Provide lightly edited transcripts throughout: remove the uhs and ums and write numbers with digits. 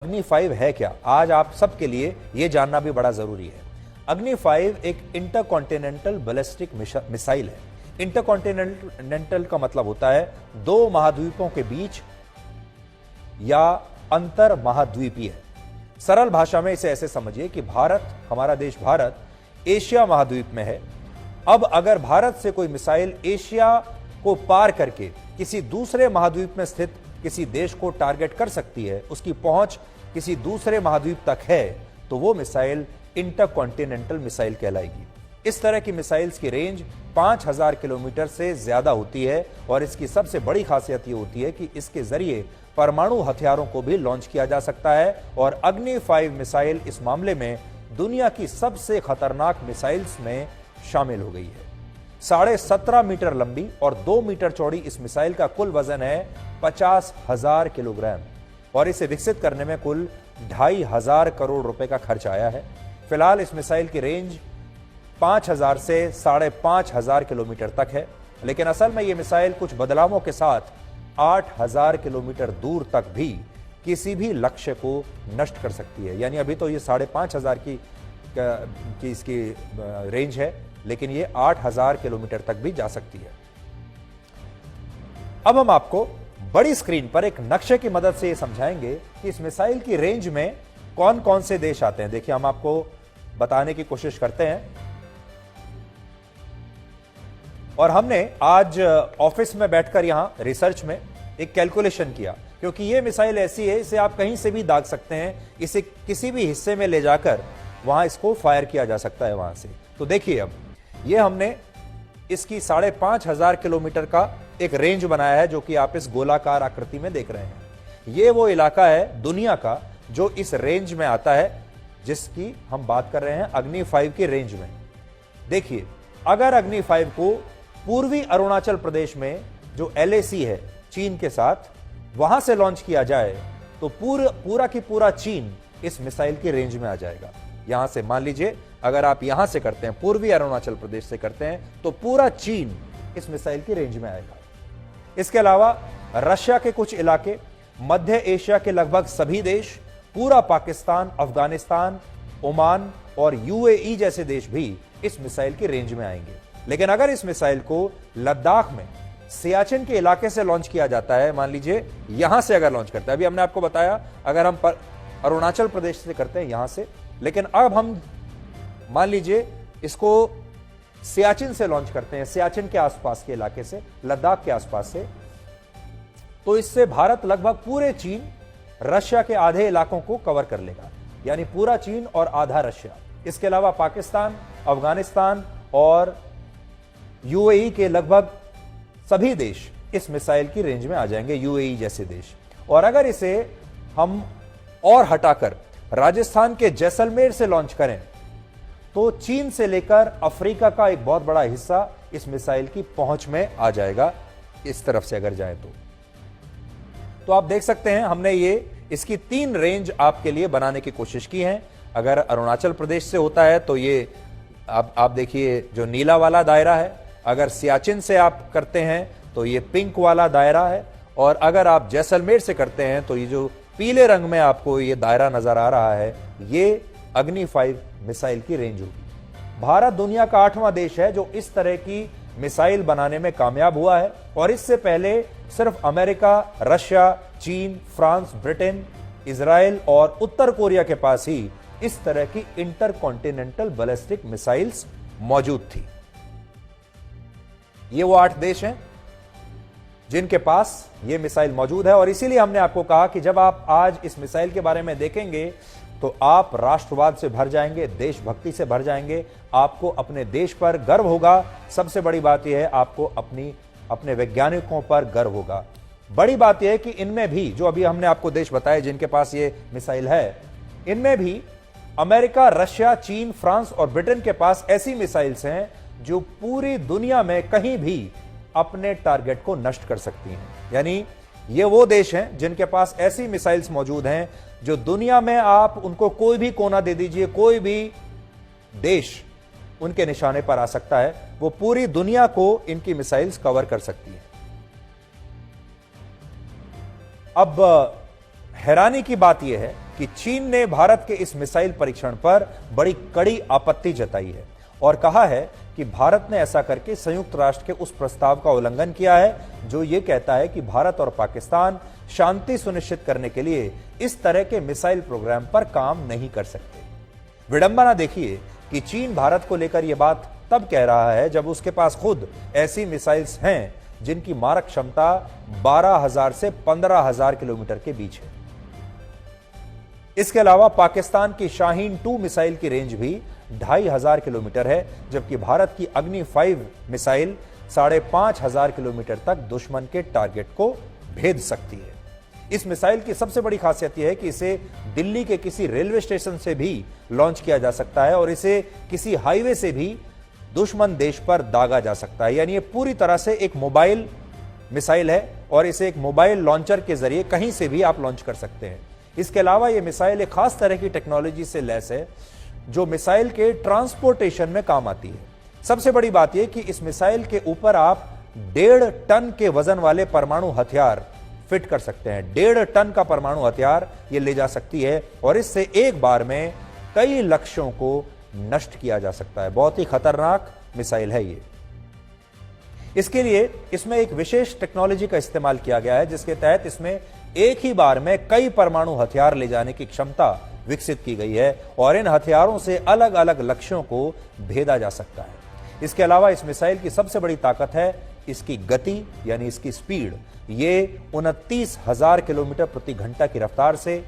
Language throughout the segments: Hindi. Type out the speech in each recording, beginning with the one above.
अग्नि 5 है क्या, आज आप सबके लिए यह जानना भी बड़ा जरूरी है। अग्नि 5 एक इंटरकॉन्टिनेंटल बैलिस्टिक मिसाइल है। इंटरकॉन्टिनेंटल का मतलब होता है दो महाद्वीपों के बीच या अंतर महाद्वीपीय। सरल भाषा में इसे ऐसे समझिए कि भारत, हमारा देश भारत एशिया महाद्वीप में है। अब अगर भारत से कोई मिसाइल एशिया को पार करके किसी दूसरे महाद्वीप में स्थित किसी देश को टारगेट कर सकती है, उसकी पहुंच किसी दूसरे महाद्वीप तक है, तो वो मिसाइल इंटरकॉन्टिनेंटल मिसाइल कहलाएगी। इस तरह की मिसाइल्स की रेंज 5000 किलोमीटर से ज्यादा होती है और इसकी सबसे बड़ी खासियत ये होती है कि इसके जरिए परमाणु हथियारों को भी लॉन्च किया जा सकता है। और अग्नि 5 मिसाइल इस मामले में दुनिया की सबसे खतरनाक मिसाइल्स में शामिल हो गई है। 17.5 मीटर लंबी और 2 मीटर चौड़ी इस मिसाइल का कुल वजन है 50,000 किलोग्राम और इसे विकसित करने में कुल 2,500 करोड़ रुपए का खर्च आया है। फिलहाल इस मिसाइल की रेंज 5,000 से 5,500 किलोमीटर तक है, लेकिन असल में यह मिसाइल कुछ बदलावों के साथ 8,000 किलोमीटर दूर तक भी किसी भी लक्ष्य को नष्ट कर सकती है। यानी अभी तो ये 5,500 की इसकी रेंज है, लेकिन ये 8,000 किलोमीटर तक भी जा सकती है। अब हम आपको बड़ी स्क्रीन पर एक नक्शे की मदद से ये समझाएंगे कि इस मिसाइल की रेंज में कौन कौन से देश आते हैं। देखिए, हम आपको बताने की कोशिश करते हैं। और हमने आज ऑफिस में बैठकर यहां रिसर्च में एक कैलकुलेशन किया, क्योंकि यह मिसाइल ऐसी है इसे आप कहीं से भी दाग सकते हैं, इसे किसी भी हिस्से में ले जाकर वहां इसको फायर किया जा सकता है वहां से। तो देखिए, अब ये हमने इसकी 5,500 किलोमीटर का एक रेंज बनाया है, जो कि आप इस गोलाकार आकृति में देख रहे हैं। ये वो इलाका है दुनिया का जो इस रेंज में आता है, जिसकी हम बात कर रहे हैं अग्नि 5 की रेंज में। देखिए, अगर अग्नि 5 को पूर्वी अरुणाचल प्रदेश में जो LAC है चीन के साथ, वहां से लॉन्च किया जाए तो पूरा की पूरा चीन इस मिसाइल की रेंज में आ जाएगा। यहां से मान लीजिए, अगर आप यहां से करते हैं, पूर्वी अरुणाचल प्रदेश से करते हैं, तो पूरा चीन इस मिसाइल की रेंज में आएगा। इसके अलावा रशिया के कुछ इलाके, मध्य एशिया के लगभग सभी देश, पूरा पाकिस्तान, अफगानिस्तान, ओमान और UAE जैसे देश भी इस मिसाइल की रेंज में आएंगे। लेकिन अगर इस मिसाइल को लद्दाख में सियाचिन के इलाके से लॉन्च किया जाता है, मान लीजिए यहां से अगर लॉन्च करता है, अभी हमने आपको बताया अगर हम अरुणाचल प्रदेश से करते हैं यहां से, लेकिन अब हम मान लीजिए इसको सियाचिन से लॉन्च करते हैं, सियाचिन के आसपास के इलाके से, लद्दाख के आसपास से, तो इससे भारत लगभग पूरे चीन, रशिया के आधे इलाकों को कवर कर लेगा। यानी पूरा चीन और आधा रशिया। इसके अलावा पाकिस्तान, अफगानिस्तान और UAE के लगभग सभी देश इस मिसाइल की रेंज में आ जाएंगे, UAE जैसे देश। और अगर इसे हम और हटाकर राजस्थान के जैसलमेर से लॉन्च करें, तो चीन से लेकर अफ्रीका का एक बहुत बड़ा हिस्सा इस मिसाइल की पहुंच में आ जाएगा, इस तरफ से अगर जाए तो आप देख सकते हैं हमने इसकी 3 रेंज आपके लिए बनाने की कोशिश की है। अगर अरुणाचल प्रदेश से होता है तो ये आप देखिए जो नीला वाला दायरा है, अगर सियाचिन से आप करते हैं तो ये पिंक वाला दायरा है, और अगर आप जैसलमेर से करते हैं तो ये जो पीले रंग में आपको ये दायरा नजर आ रहा है, ये अग्नि 5 मिसाइल की रेंज होगी। भारत दुनिया का 8वां देश है जो इस तरह की मिसाइल बनाने में कामयाब हुआ है, और इससे पहले सिर्फ अमेरिका, रशिया, चीन, फ्रांस, ब्रिटेन, इजराइल और उत्तर कोरिया के पास ही इस तरह की इंटरकॉन्टिनेंटल बैलिस्टिक मिसाइल्स मौजूद थी। ये वो 8 देश हैं जिनके पास ये मिसाइल मौजूद है, और इसीलिए हमने आपको कहा कि जब आप आज इस मिसाइल के बारे में देखेंगे तो आप राष्ट्रवाद से भर जाएंगे, देशभक्ति से भर जाएंगे, आपको अपने देश पर गर्व होगा। सबसे बड़ी बात यह है, आपको अपने वैज्ञानिकों पर गर्व होगा। बड़ी बात यह है कि इनमें भी जो अभी हमने आपको देश बताए जिनके पास ये मिसाइल है, इनमें भी अमेरिका, रशिया, चीन, फ्रांस और ब्रिटेन के पास ऐसी मिसाइल्स हैं जो पूरी दुनिया में कहीं भी अपने टारगेट को नष्ट कर सकती हैं। यानी ये वो देश हैं जिनके पास ऐसी मिसाइल्स मौजूद हैं जो दुनिया में आप उनको कोई भी कोना दे दीजिए, कोई भी देश उनके निशाने पर आ सकता है, वो पूरी दुनिया को इनकी मिसाइल्स कवर कर सकती है। अब हैरानी की बात यह है कि चीन ने भारत के इस मिसाइल परीक्षण पर बड़ी कड़ी आपत्ति जताई है और कहा है कि भारत ने ऐसा करके संयुक्त राष्ट्र के उस प्रस्ताव का उल्लंघन किया है जो यह कहता है कि भारत और पाकिस्तान शांति सुनिश्चित करने के लिए इस तरह के मिसाइल प्रोग्राम पर काम नहीं कर सकते। विडंबना देखिए कि चीन भारत को लेकर यह बात तब कह रहा है जब उसके पास खुद ऐसी मिसाइल्स हैं जिनकी मारक क्षमता 12,000 से 15,000 किलोमीटर के बीच है। इसके अलावा पाकिस्तान की शाहीन 2 मिसाइल की रेंज भी 2,500 किलोमीटर है, जबकि भारत की अग्नि 5 मिसाइल 5,500 किलोमीटर तक दुश्मन के टारगेट को भेद सकती है। इस मिसाइल की सबसे बड़ी खासियत यह है कि इसे दिल्ली के किसी रेलवे स्टेशन से भी लॉन्च किया जा सकता है और इसे किसी हाईवे से भी दुश्मन देश पर दागा जा सकता है। यानी ये पूरी तरह से एक मोबाइल मिसाइल है और इसे एक मोबाइल लॉन्चर के जरिए कहीं से भी आप लॉन्च कर सकते हैं। इसके अलावा यह मिसाइल एक खास तरह की टेक्नोलॉजी से लैस है जो मिसाइल के ट्रांसपोर्टेशन में काम आती है। सबसे बड़ी बात यह कि इस मिसाइल के ऊपर आप 1.5 टन के वजन वाले परमाणु हथियार फिट कर सकते हैं। 1.5 टन का परमाणु हथियार यह ले जा सकती है और इससे एक बार में कई लक्ष्यों को नष्ट किया जा सकता है। बहुत ही खतरनाक मिसाइल है ये। इसके लिए इसमें एक विशेष टेक्नोलॉजी का इस्तेमाल किया गया है जिसके तहत इसमें एक ही बार में कई परमाणु हथियार ले जाने की क्षमता विकसित की गई है और इन हथियारों से अलग अलग लक्ष्यों को भेदा जा सकता है। इसके अलावा इस मिसाइल की सबसे बड़ी ताकत है इसकी गति यानी इसकी स्पीड। ये 29,000 किलोमीटर प्रति घंटा की रफ्तार से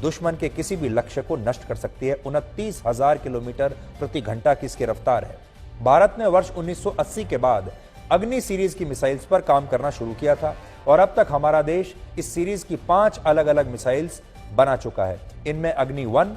दुश्मन के किसी भी लक्ष्य को नष्ट कर सकती है। 29,000 किलोमीटर प्रति घंटा की इसकी रफ्तार है। भारत ने वर्ष 1980 के बाद अग्नि सीरीज की मिसाइल्स पर काम करना शुरू किया था और अब तक हमारा देश इस सीरीज की 5 अलग अलग मिसाइल्स बना चुका है। इनमें अग्नि 1,